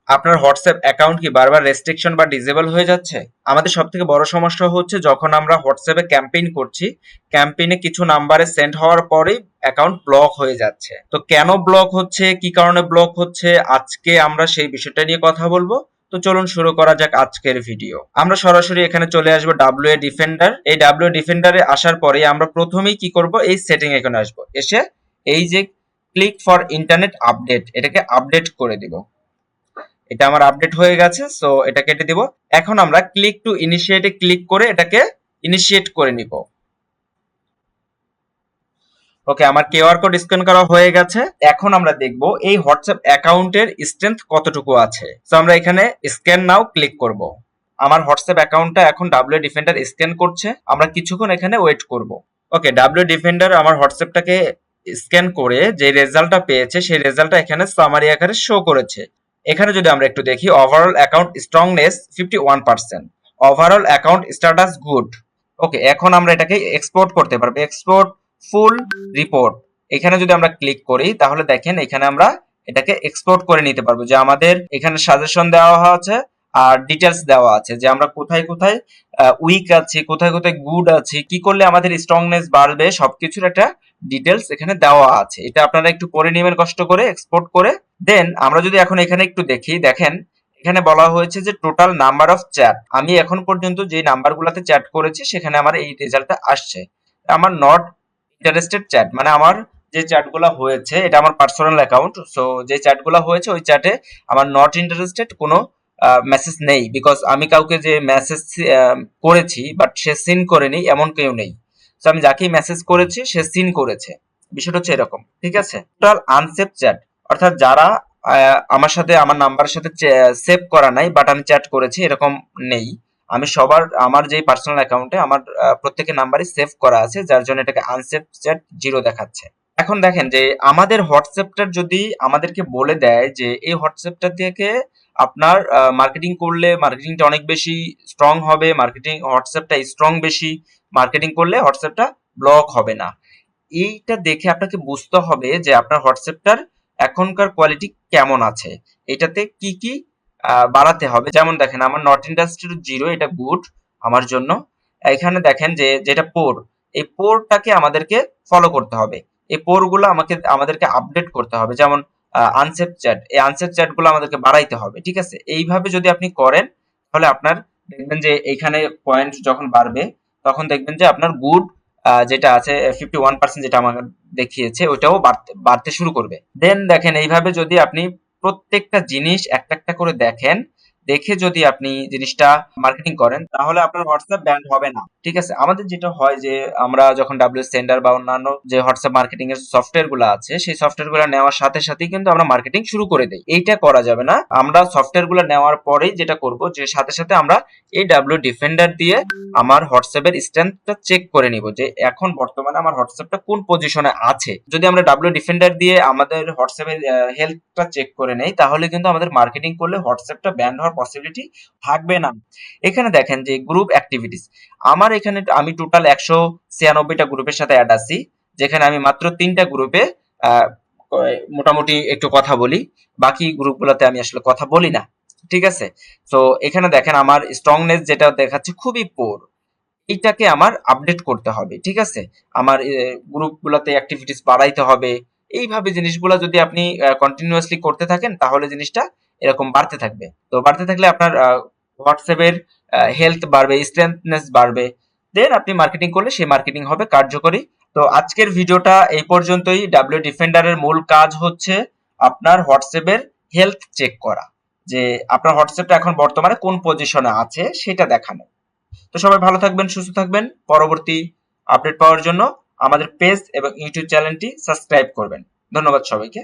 আপনার WhatsApp account কি বারবার রেস্ট্রিকশন বা ডিসেবল হয়ে যাচ্ছে? আমাদের সবথেকে বড় সমস্যা হচ্ছে যখন আমরা হোয়াটসঅ্যাপে ক্যাম্পেইন করছি, ক্যাম্পেইনে কিছু নাম্বারে সেন্ড হওয়ার পরেই অ্যাকাউন্ট ব্লক হয়ে যাচ্ছে। তো কেন ব্লক হচ্ছে, কি কারণে ব্লক হচ্ছে, আজকে আমরা সেই বিষয়টা নিয়ে কথা বলবো। তো চলুন শুরু করা যাক আজকের ভিডিও। আমরা সরাসরি এখানে চলে আসবো WA ডিফেন্ডার। এই WA ডিফেন্ডারে আসার পরে আমরা প্রথমেই কি করব, এই সেটিং এখানে আসবো। এসে এই যে ক্লিক ফর ইন্টারনেট আপডেট, এটাকে আপডেট করে দিব। এটা আমার আপডেট হয়ে গেছে, সো এটা কেটে দিব। এখন আমরা ক্লিক টু ইনিশিয়েটে ক্লিক করে এটাকে ইনিশিয়েট করে নিব। ওকে, আমার কিউআর কোড স্ক্যান করা হয়ে গেছে। এখন আমরা দেখব এই হোয়াটসঅ্যাপ অ্যাকাউন্টের স্ট্রেংথ কতটুকু আছে। সো আমরা এখানে স্ক্যান নাও ক্লিক করব। আমার হোয়াটসঅ্যাপ অ্যাকাউন্টটা এখন ডাব্লিউ ডিফেন্ডার স্ক্যান করছে। আমরা কিছুক্ষণ এখানে ওয়েট করব। ওকে, ডাব্লিউ ডিফেন্ডার আমার হোয়াটসঅ্যাপটাকে স্ক্যান করে যে রেজাল্টটা পেয়েছে সেই রেজাল্টটা এখানে সামারি আকারে শো করেছে। এখানে যদি আমরা একটু দেখি, overall account strongness 51%, overall account status good. Okay, এখন আমরা এটাকে এক্সপোর্ট করতে পারবো। এক্সপোর্ট ফুল রিপোর্ট, এখানে যদি আমরা ক্লিক করি তাহলে দেখেন এখানে আমরা এটাকে এক্সপোর্ট করে নিতে পারবো। যে আমাদের এখানে সাজেশন দেওয়া আছে আর ডিটেলস দেওয়া আছে যে আমরা কোথায় কোথায় উইক আছি, কোথায় কোথায় গুড আছি, কি করলে আমাদের স্ট্রংনেস বাড়বে, সবকিছুর একটা ডিটেলস এখানে দেওয়া আছে। এটা আপনারা একটু পড়ে নেবেন কষ্ট করে, এক্সপোর্ট করে। দেন আমরা যদি এখন এখানে একটু দেখি, দেখেন এখানে বলা হয়েছে যে টোটাল নাম্বার অফ চ্যাট। আমি এখন পর্যন্ত যে নাম্বারগুলোতে চ্যাট করেছি সেখানে আমার এই রেজাল্টটা আসছে। আমার নট ইন্টারেস্টেড চ্যাট, মানে আমার যে চ্যাটগুলো হয়েছে এটা আমার পার্সোনাল অ্যাকাউন্ট। সো যে চ্যাটগুলো হয়েছে ওই চ্যাটে আমার নট ইন্টারেস্টেড কোনো মেসেজ নেই, বিকজ আমি কাউকে যে মেসেজ করেছি বাট সে সিন করেনি এমন কেউ নেই। তো আমি যাকেই মেসেজ করেছি সে সিন করেছে, বিষয়টা হচ্ছে এরকম। ঠিক আছে, টোটাল আনসেভ চ্যাট, অর্থাৎ যারা আমার সাথে আমার নাম্বারের সাথে সেভ করা নাই বাট আমি চ্যাট করেছি এরকম নেই। আমি সবার আমার যে পার্সোনাল অ্যাকাউন্টে আমার প্রত্যেকের নাম্বারই সেভ করা আছে, যার জন্য এটাকে আনসেভ চ্যাট 0 দেখাচ্ছে। এখন দেখেন যে আমাদের হোয়াটসঅ্যাপটা যদি আমাদেরকে বলে দেয় যে এই হোয়াটসঅ্যাপটা থেকে আপনার মার্কেটিং করলে মার্কেটিংটা অনেক বেশি স্ট্রং হবে, মার্কেটিং হোয়াটসঅ্যাপটা স্ট্রং বেশি, মার্কেটিং করলে হোয়াটসঅ্যাপটা ব্লক হবে না। এইটা দেখে আপনাকে বুঝতে হবে যে আপনার হোয়াটসঅ্যাপটার এখনকার কোয়ালিটি কেমন আছে, এটাতে কি কি বাড়াতে হবে। যেমন দেখেন আমার নট ইন্টারেস্টেড 0, এটা গুড আমার জন্য। এখানে দেখেন যে যেটা পোর, এই পোরটাকে আমাদেরকে ফলো করতে হবে। এই পোরগুলো আমাদেরকে আপডেট করতে হবে। যেমন আনসেভ চ্যাট, এই আনসেভ চ্যাট গুলো আমাদেরকে বাড়াইতে হবে। ঠিক আছে, এইভাবে যদি আপনি করেন তাহলে আপনার দেখবেন যে এইখানে পয়েন্ট যখন বাড়বে তখন দেখবেন যে আপনার গুড যেটা আছে 51% যেটা আমাকে দেখিয়েছে ওইটাও বাড়তে বাড়তে শুরু করবে। দেন দেখেন এইভাবে যদি আপনি প্রত্যেকটা জিনিস একটা একটা করে দেখেন, দেখে যদি আপনি জিনিসটা মার্কেটিং করেন তাহলে আপনার হোয়াটসঅ্যাপ ব্যান্ড হবে না। ঠিক আছে, আমাদের যেটা হয় যে আমরা যখন ডাব্লিউ সেন্ডার বা অন্যান্য যে হোয়াটসঅ্যাপ মার্কেটিং এর সফটওয়্যার গুলো আছে সেই সফটওয়্যার গুলো নেওয়ার সাথে সাথেই কিন্তু আমরা মার্কেটিং শুরু করে দেই। এইটা করা যাবে না। আমরা সফটওয়্যার গুলো নেওয়ার পরেই যেটা করব যে সাথে সাথে আমরা এই ডাব্লিউ ডিফেন্ডার দিয়ে আমার হোয়াটসঅ্যাপের স্ট্রেংথটা চেক করে নিব যে এখন বর্তমানে আমার হোয়াটসঅ্যাপটা কোন পজিশনে আছে। যদি আমরা ডাব্লিউ ডিফেন্ডার দিয়ে আমাদের হোয়াটসঅ্যাপের হেলথটা চেক করে নেই তাহলে কিন্তু আমাদের মার্কেটিং করলে হোয়াটসঅ্যাপটা ব্যান্ড হওয়ার পসিবিলিটি থাকবে না। এখানে দেখেন যে গ্রুপ অ্যাক্টিভিটিস, আমার এখানে আমি টোটাল 196টা গ্রুপের সাথে অ্যাড আছি, যেখানে আমি মাত্র 3টা গ্রুপে মোটামুটি একটু কথা বলি, বাকি গ্রুপগুলোতে আমি আসলে কথা বলি না। ঠিক আছে, তো এখানে দেখেন আমার স্ট্রংনেস যেটা দেখাচ্ছে খুবই পোর, এইটাকে আমার আপডেট করতে হবে। ঠিক আছে, আমার গ্রুপগুলোতে অ্যাক্টিভিটিস বাড়াইতে হবে। এইভাবে জিনিসগুলো যদি আপনি কন্টিনিউয়াসলি করতে থাকেন তাহলে জিনিসটা এরকম বাড়তে থাকবে। তো বাড়তে থাকলে আপনার হোয়াটসঅ্যাপের হেলথ বাড়বে, স্ট্রেংথনেস বাড়বে। দেন আপনি মার্কেটিং করলে সেই মার্কেটিং হবে কার্যকরী। তো আজকের ভিডিওটা এই পর্যন্তই। ডাব্লিউ ডিফেন্ডারের মূল কাজ হচ্ছে আপনার হোয়াটসঅ্যাপের হেলথ চেক করা, যে আপনার হোয়াটসঅ্যাপটা এখন বর্তমানে কোন পজিশনে আছে সেটা দেখানো। তো সবাই ভালো থাকবেন, সুস্থ থাকবেন। পরবর্তী আপডেট পাওয়ার জন্য আমাদের পেজ এবং ইউটিউব চ্যানেলটি সাবস্ক্রাইব করবেন। ধন্যবাদ সবাইকে।